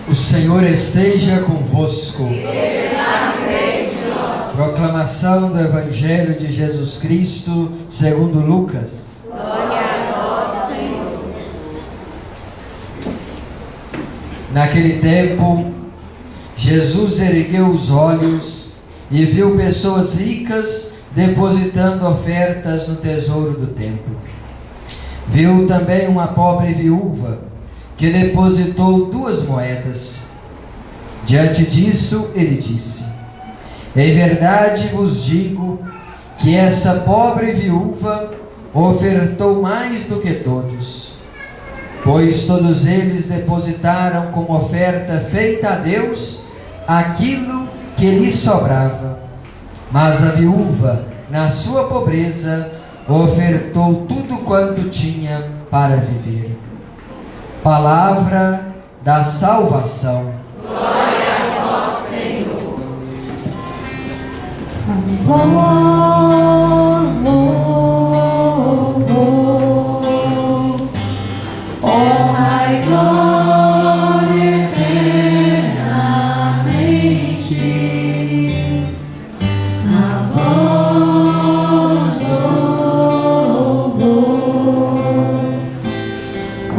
O Senhor esteja convosco. Proclamação do Evangelho de Jesus Cristo segundo Lucas. Glória a nós, Senhor. Naquele tempo, Jesus ergueu os olhos e viu pessoas ricas depositando ofertas no tesouro do templo. Viu também uma pobre viúva que depositou 2 moedas. Diante disso, ele disse: em verdade vos digo que essa pobre viúva ofertou mais do que todos, pois todos eles depositaram como oferta feita a Deus aquilo que lhe sobrava, mas a viúva, na sua pobreza, ofertou tudo quanto tinha para viver. Palavra da salvação. Glória a vós, Senhor. Vós louvor, honra e glória eternamente. A vós louvor,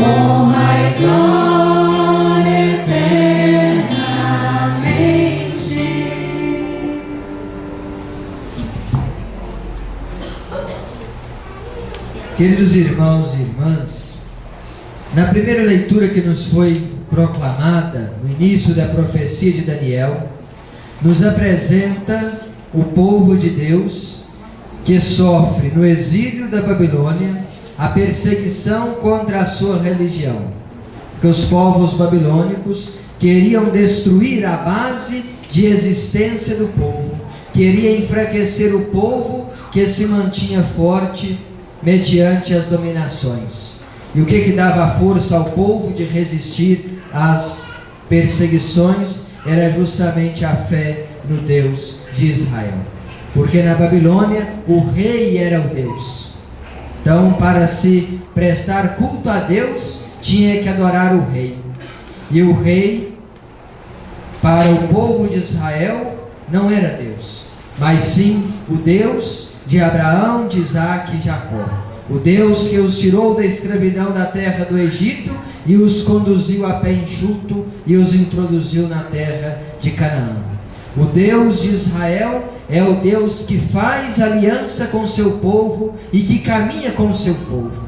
honra e glória eternamente. Queridos irmãos e irmãs, na primeira leitura que nos foi proclamada, no início da profecia de Daniel, nos apresenta o povo de Deus que sofre no exílio da Babilônia a perseguição contra a sua religião, que os povos babilônicos queriam destruir a base de existência do povo, queria enfraquecer o povo que se mantinha forte mediante as dominações. E o que dava força ao povo de resistir às perseguições era justamente a fé no Deus de Israel, porque na Babilônia o rei era o Deus. Então, para se prestar culto a Deus, tinha que adorar o rei. E o rei, para o povo de Israel, não era Deus, mas sim o Deus de Abraão, de Isaac e Jacó. O Deus que os tirou da escravidão da terra do Egito e os conduziu a pé enxuto e os introduziu na terra de Canaã. O Deus de Israel é o Deus que faz aliança com o seu povo e que caminha com o seu povo.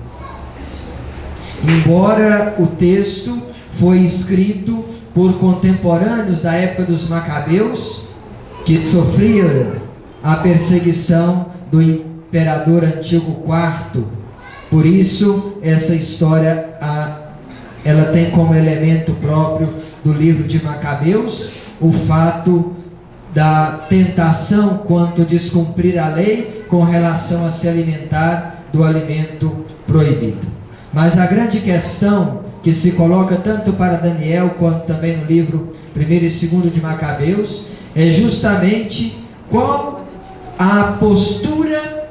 Embora o texto foi escrito por contemporâneos da época dos Macabeus, que sofriam a perseguição do imperador Antíoco IV, por isso essa história ela tem como elemento próprio do livro de Macabeus o fato da tentação quanto descumprir a lei com relação a se alimentar do alimento proibido. Mas a grande questão que se coloca tanto para Daniel quanto também no livro 1º e 2º de Macabeus é justamente qual a postura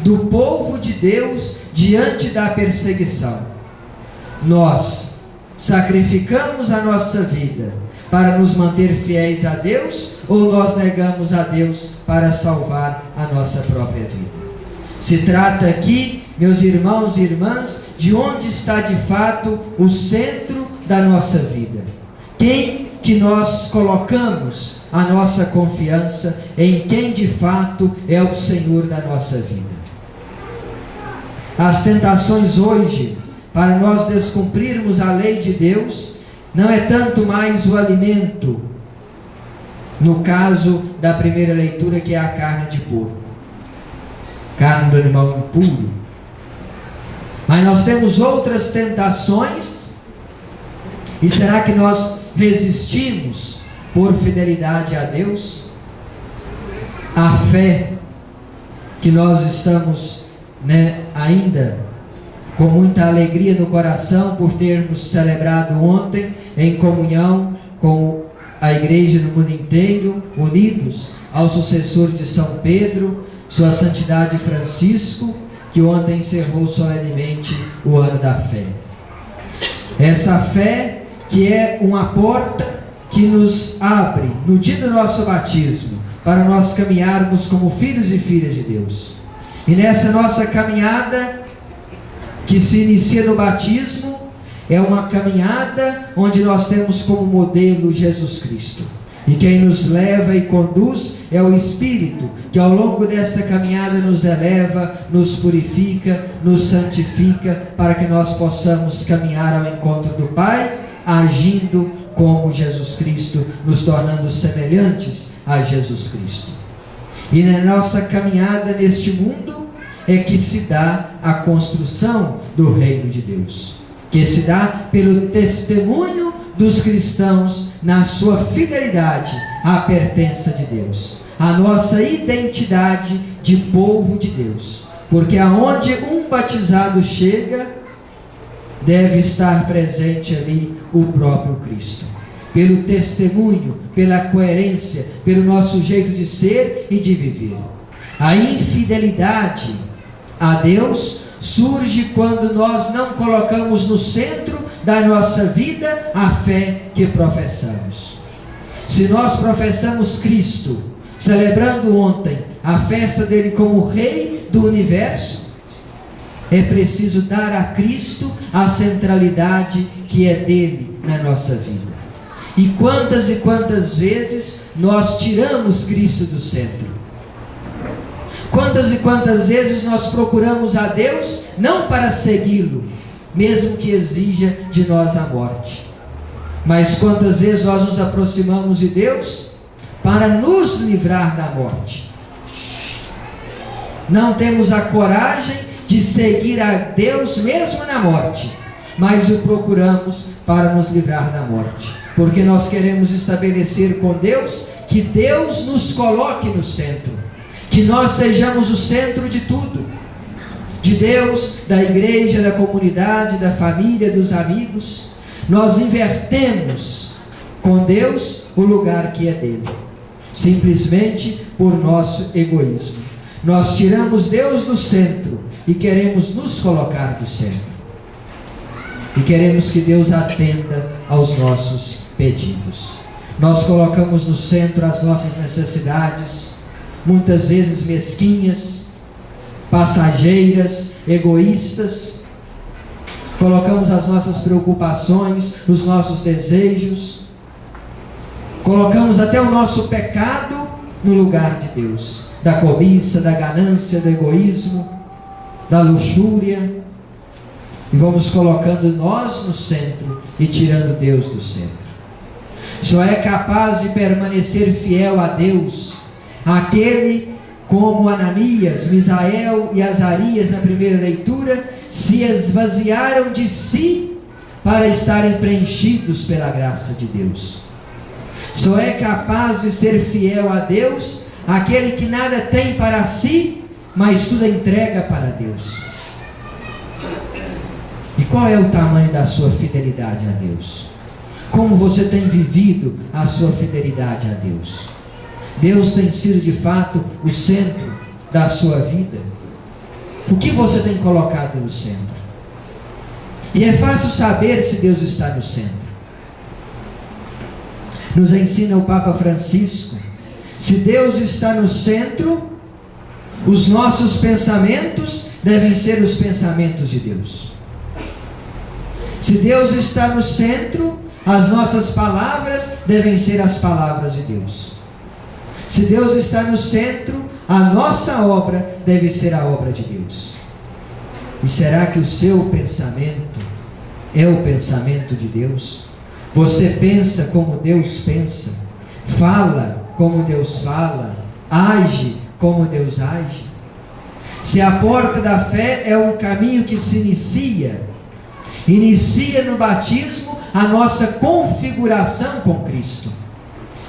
do povo de Deus diante da perseguição. Nós sacrificamos a nossa vida para nos manter fiéis a Deus, ou nós negamos a Deus para salvar a nossa própria vida? Se trata aqui, meus irmãos e irmãs, de onde está de fato o centro da nossa vida. Quem que nós colocamos a nossa confiança, em quem de fato é o Senhor da nossa vida. As tentações hoje, para nós descumprirmos a lei de Deus, não é tanto mais o alimento, no caso da primeira leitura, que é a carne de porco, carne do animal impuro, mas nós temos outras tentações. E será que nós resistimos por fidelidade a Deus? A fé que nós estamos ainda com muita alegria no coração por termos celebrado ontem em comunhão com a igreja no mundo inteiro, unidos ao sucessor de São Pedro, Sua Santidade Francisco, que ontem encerrou solenemente o ano da fé. Essa fé que é uma porta que nos abre no dia do nosso batismo, para nós caminharmos como filhos e filhas de Deus. E nessa nossa caminhada, que se inicia no batismo, é uma caminhada onde nós temos como modelo Jesus Cristo. E quem nos leva e conduz é o Espírito, que ao longo desta caminhada nos eleva, nos purifica, nos santifica, para que nós possamos caminhar ao encontro do Pai, agindo como Jesus Cristo, nos tornando semelhantes a Jesus Cristo. E na nossa caminhada neste mundo é que se dá a construção do reino de Deus, que se dá pelo testemunho dos cristãos na sua fidelidade à pertença de Deus, a nossa identidade de povo de Deus, porque aonde um batizado chega, deve estar presente ali o próprio Cristo, pelo testemunho, pela coerência, pelo nosso jeito de ser e de viver. A infidelidade a Deus surge quando nós não colocamos no centro da nossa vida a fé que professamos. Se nós professamos Cristo, celebrando ontem a festa dele como Rei do Universo, é preciso dar a Cristo a centralidade que é dele na nossa vida. E quantas vezes nós tiramos Cristo do centro? Quantas e quantas vezes nós procuramos a Deus não para segui-lo, mesmo que exija de nós a morte, mas quantas vezes nós nos aproximamos de Deus para nos livrar da morte? Não temos a coragem de seguir a Deus mesmo na morte, mas o procuramos para nos livrar da morte, porque nós queremos estabelecer com Deus que Deus nos coloque no centro, que nós sejamos o centro de tudo, de Deus, da igreja, da comunidade, da família, dos amigos. Nós invertemos com Deus o lugar que é dele, simplesmente por nosso egoísmo. Nós tiramos Deus do centro e queremos nos colocar do centro, e queremos que Deus atenda aos nossos pedidos. Nós colocamos no centro as nossas necessidades, muitas vezes mesquinhas, passageiras, egoístas. Colocamos as nossas preocupações, os nossos desejos, colocamos até o nosso pecado no lugar de Deus, da cobiça, da ganância, do egoísmo, da luxúria, e vamos colocando nós no centro e tirando Deus do centro. Só é capaz de permanecer fiel a Deus aquele, como Ananias, Misael e Azarias na primeira leitura, se esvaziaram de si para estarem preenchidos pela graça de Deus. Só é capaz de ser fiel a Deus aquele que nada tem para si, mas tudo entrega para Deus. E qual é o tamanho da sua fidelidade a Deus? Como você tem vivido a sua fidelidade a Deus? Deus tem sido de fato o centro da sua vida? O que você tem colocado no centro? E é fácil saber se Deus está no centro. Nos ensina o Papa Francisco: se Deus está no centro, os nossos pensamentos devem ser os pensamentos de Deus. Se Deus está no centro, as nossas palavras devem ser as palavras de Deus. Se Deus está no centro, a nossa obra deve ser a obra de Deus. E será que o seu pensamento é o pensamento de Deus? Você pensa como Deus pensa? Fala como Deus fala? Age como Deus age? Se a porta da fé é um caminho que se inicia no batismo a nossa configuração com Cristo.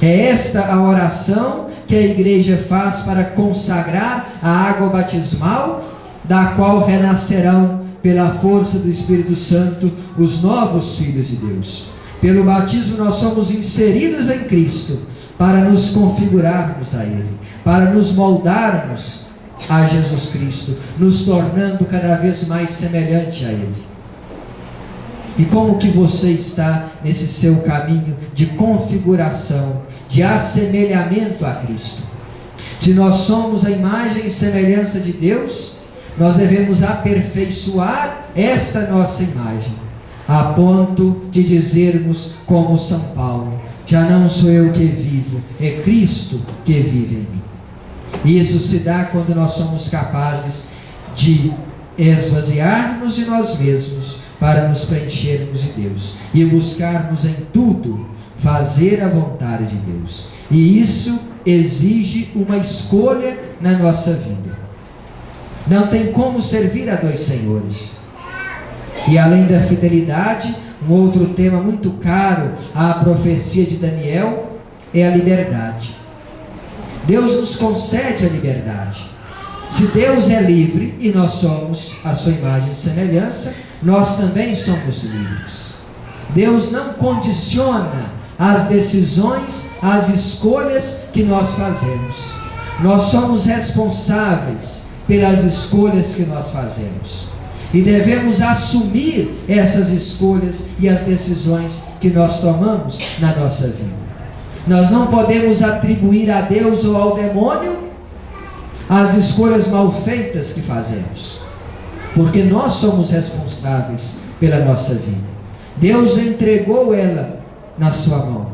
É esta a oração que a igreja faz para consagrar a água batismal, da qual renascerão pela força do Espírito Santo os novos filhos de Deus. Pelo batismo nós somos inseridos em Cristo para nos configurarmos a Ele, para nos moldarmos a Jesus Cristo, nos tornando cada vez mais semelhante a Ele. E como que você está nesse seu caminho de configuração, de assemelhamento a Cristo? Se nós somos a imagem e semelhança de Deus, nós devemos aperfeiçoar esta nossa imagem, a ponto de dizermos como São Paulo: já não sou eu que vivo, é Cristo que vive em mim. Isso se dá quando nós somos capazes de esvaziarmos de nós mesmos para nos preenchermos de Deus e buscarmos em tudo fazer a vontade de Deus. E isso exige uma escolha na nossa vida. Não tem como servir a dois senhores. E além da fidelidade, um outro tema muito caro à profecia de Daniel é a liberdade. Deus nos concede a liberdade. Se Deus é livre e nós somos a sua imagem e semelhança, nós também somos livres. Deus não condiciona as decisões, as escolhas que nós fazemos. Nós somos responsáveis pelas escolhas que nós fazemos. E devemos assumir essas escolhas e as decisões que nós tomamos na nossa vida. Nós não podemos atribuir a Deus ou ao demônio as escolhas mal feitas que fazemos, porque nós somos responsáveis pela nossa vida. Deus entregou ela na sua mão.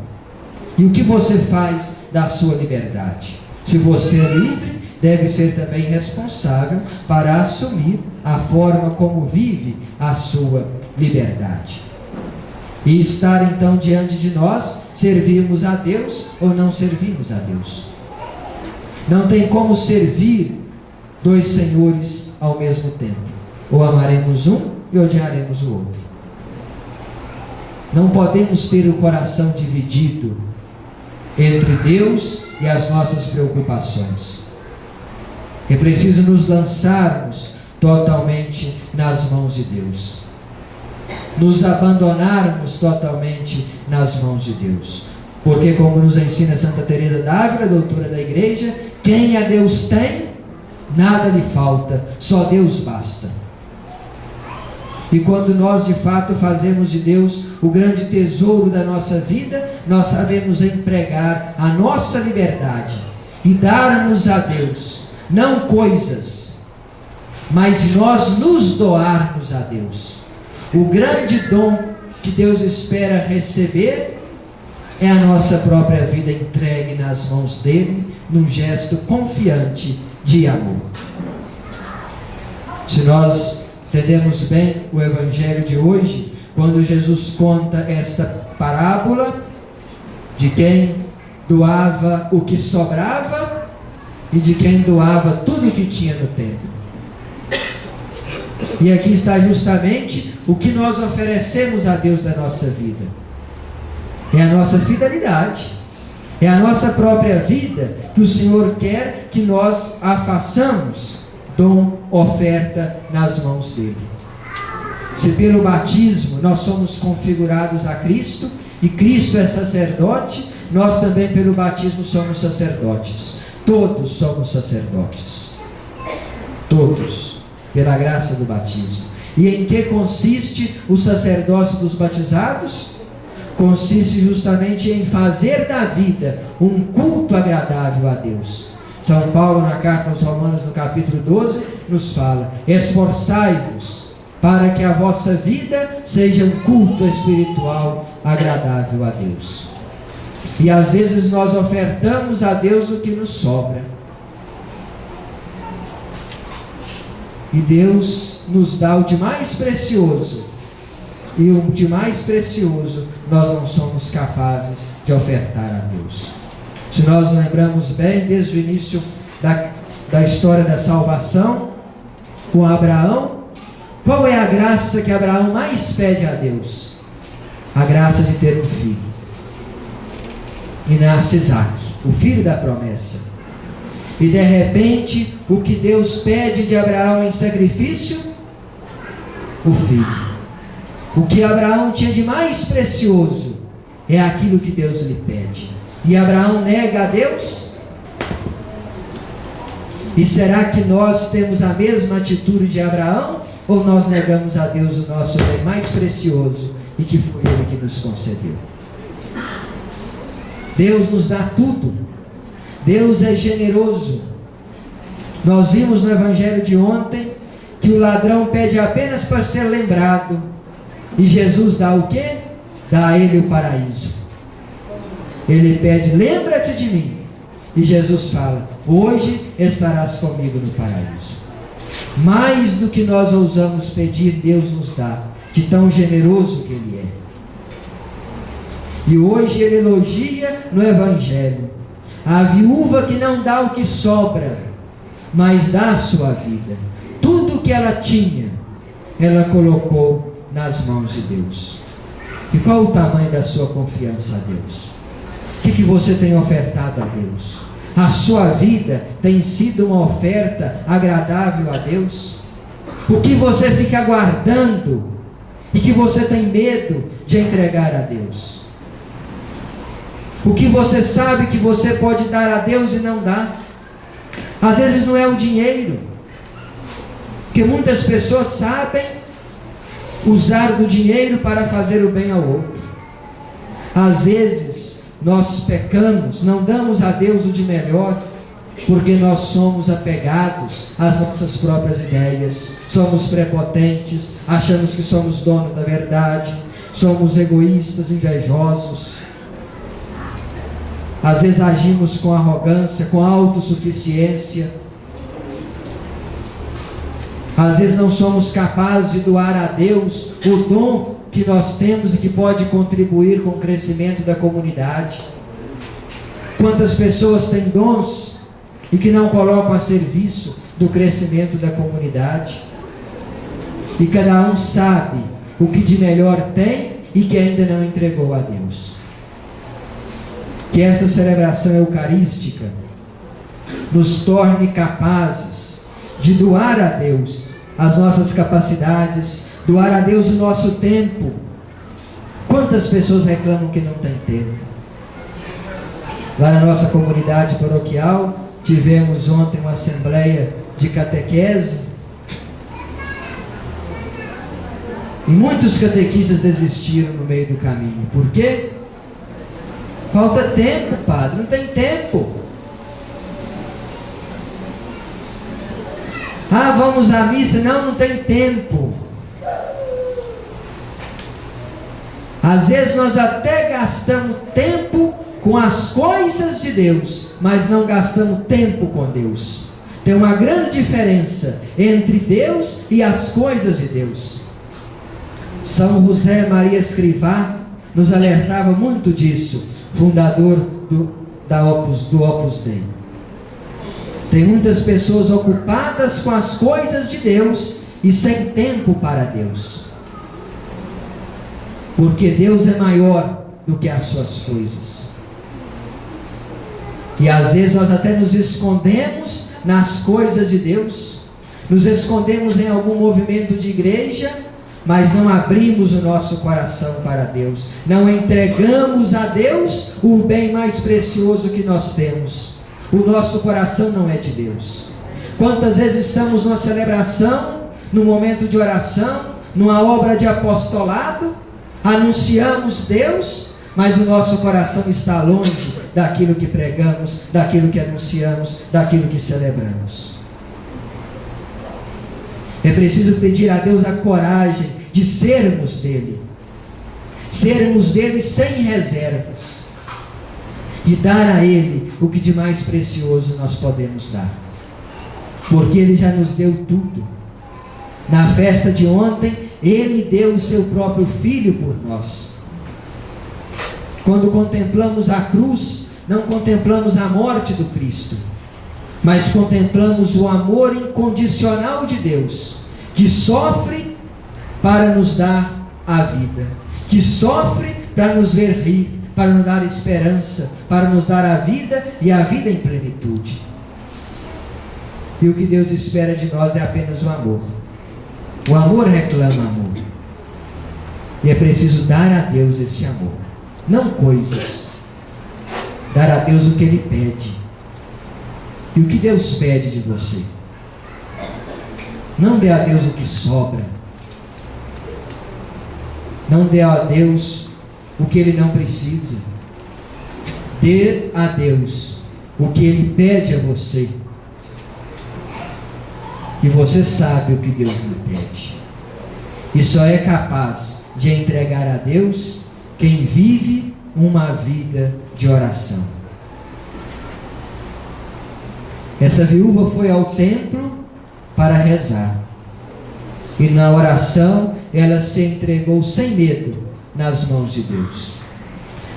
E o que você faz da sua liberdade? Se você é livre, deve ser também responsável para assumir a forma como vive a sua liberdade. E estar então diante de nós, servirmos a Deus ou não servimos a Deus. Não tem como servir dois senhores ao mesmo tempo. Ou amaremos um e odiaremos o outro. Não podemos ter o coração dividido entre Deus e as nossas preocupações. É preciso nos lançarmos totalmente nas mãos de Deus. Nos abandonarmos totalmente nas mãos de Deus. Porque, como nos ensina Santa Teresa d'Ávila, doutora da Igreja, quem a Deus tem, nada lhe falta, só Deus basta. E quando nós de fato fazemos de Deus o grande tesouro da nossa vida, nós sabemos empregar a nossa liberdade e darmos a Deus, não coisas, mas nós nos doarmos a Deus. O grande dom que Deus espera receber é a nossa própria vida entregue nas mãos dele, num gesto confiante de amor. Se nós entendemos bem o Evangelho de hoje, quando Jesus conta esta parábola de quem doava o que sobrava e de quem doava tudo o que tinha no templo. E aqui está justamente o que nós oferecemos a Deus da nossa vida. É a nossa fidelidade, é a nossa própria vida que o Senhor quer que nós a façamos, dom, oferta nas mãos dele. Se pelo batismo nós somos configurados a Cristo, e Cristo é sacerdote, nós também pelo batismo somos sacerdotes. Todos somos sacerdotes. Todos, pela graça do batismo. E em que consiste o sacerdócio dos batizados? Consiste justamente em fazer da vida um culto agradável a Deus. São Paulo, na carta aos Romanos, no capítulo 12, nos fala: esforçai-vos para que a vossa vida seja um culto espiritual agradável a Deus. E às vezes nós ofertamos a Deus o que nos sobra. E Deus nos dá o de mais precioso. E o de mais precioso nós não somos capazes de ofertar a Deus. Se nós lembramos bem, desde o início da história da salvação, com Abraão, qual é a graça que Abraão mais pede a Deus? A graça de ter um filho. E nasce Isaque, o filho da promessa. E de repente, o que Deus pede de Abraão em sacrifício? O filho. O que Abraão tinha de mais precioso é aquilo que Deus lhe pede. E Abraão nega a Deus? E será que nós temos a mesma atitude de Abraão? ou nós negamos a Deus o nosso bem mais precioso e que foi Ele que nos concedeu? Deus nos dá tudo. Deus é generoso. Nós vimos no evangelho de ontem que o ladrão pede apenas para ser lembrado, e Jesus dá o quê? Dá a ele o paraíso. Ele pede: lembra-te de mim, e Jesus fala: hoje estarás comigo no paraíso. Mais do que nós ousamos pedir, Deus nos dá, de tão generoso que Ele é. E hoje Ele elogia no evangelho a viúva que não dá o que sobra, mas dá a sua vida. Tudo que ela tinha, ela colocou nas mãos de Deus. E qual o tamanho da sua confiança a Deus? O que você tem ofertado a Deus? A sua vida tem sido uma oferta agradável a Deus? O que você fica guardando e que você tem medo de entregar a Deus? O que você sabe que você pode dar a Deus e não dá? Às vezes não é o dinheiro, porque muitas pessoas sabem usar do dinheiro para fazer o bem ao outro. Às vezes nós pecamos, não damos a Deus o de melhor, porque nós somos apegados às nossas próprias ideias, somos prepotentes, achamos que somos dono da verdade, somos egoístas, invejosos. Às vezes agimos com arrogância, com autossuficiência. Às vezes não somos capazes de doar a Deus o dom que nós temos e que pode contribuir com o crescimento da comunidade. Quantas pessoas têm dons e que não colocam a serviço do crescimento da comunidade? E cada um sabe o que de melhor tem e que ainda não entregou a Deus. Que essa celebração eucarística nos torne capazes de doar a Deus as nossas capacidades, doar a Deus o nosso tempo. Quantas pessoas reclamam que não tem tempo? Lá na nossa comunidade paroquial, tivemos ontem uma assembleia de catequese, e muitos catequistas desistiram no meio do caminho. Por quê? Falta tempo, padre, não tem tempo. Ah, vamos à missa, não tem tempo. Às vezes nós até gastamos tempo com as coisas de Deus, mas não gastamos tempo com Deus. Tem uma grande diferença entre Deus e as coisas de Deus. São José Maria Escrivá nos alertava muito disso, fundador do Opus Dei. Tem muitas pessoas ocupadas com as coisas de Deus e sem tempo para Deus, porque Deus é maior do que as suas coisas. E às vezes nós até nos escondemos nas coisas de Deus, nos escondemos em algum movimento de igreja, mas não abrimos o nosso coração para Deus, não entregamos a Deus o bem mais precioso que nós temos. O nosso coração não é de Deus. Quantas vezes estamos numa celebração, num momento de oração, numa obra de apostolado, anunciamos Deus, mas o nosso coração está longe daquilo que pregamos, daquilo que anunciamos, daquilo que celebramos. É preciso pedir a Deus a coragem de sermos dele sem reservas, e dar a Ele o que de mais precioso nós podemos dar, porque Ele já nos deu tudo. Na festa de ontem, Ele deu o seu próprio Filho por nós. Quando contemplamos a cruz, não contemplamos a morte do Cristo, mas contemplamos o amor incondicional de Deus, que sofre para nos dar a vida, que sofre para nos ver rir, para nos dar esperança, para nos dar a vida e a vida em plenitude. E o que Deus espera de nós é apenas o amor. O amor reclama amor. E é preciso dar a Deus esse amor, não coisas. Dar a Deus o que Ele pede. E o que Deus pede de você? Não dê a Deus o que sobra. Não dê a Deus o que Ele não precisa. Dê a Deus o que Ele pede a você. E você sabe o que Deus lhe pede. E só é capaz de entregar a Deus quem vive uma vida de oração. Essa viúva foi ao templo para rezar. E na oração ela se entregou sem medo nas mãos de Deus.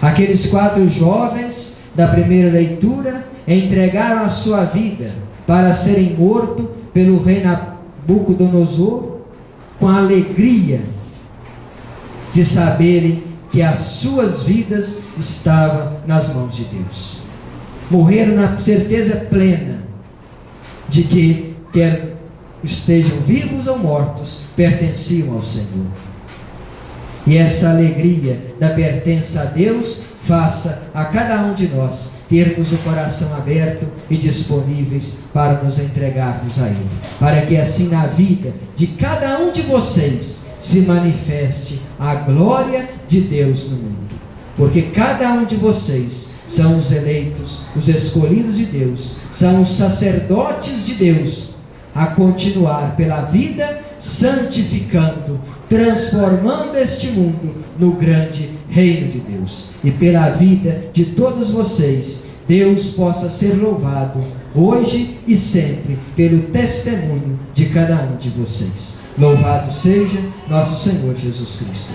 Aqueles 4 jovens da primeira leitura entregaram a sua vida para serem mortos pelo rei Nabucodonosor, com a alegria de saberem que as suas vidas estavam nas mãos de Deus. Morreram na certeza plena de que, quer estejam vivos ou mortos, pertenciam ao Senhor. E essa alegria da pertença a Deus faça a cada um de nós termos o coração aberto e disponíveis para nos entregarmos a Ele, para que assim na vida de cada um de vocês se manifeste a glória de Deus no mundo, porque cada um de vocês são os eleitos, os escolhidos de Deus, são os sacerdotes de Deus, a continuar pela vida, santificando, transformando este mundo no grande reino de Deus. E pela vida de todos vocês, Deus possa ser louvado hoje e sempre pelo testemunho de cada um de vocês. Louvado seja nosso Senhor Jesus Cristo.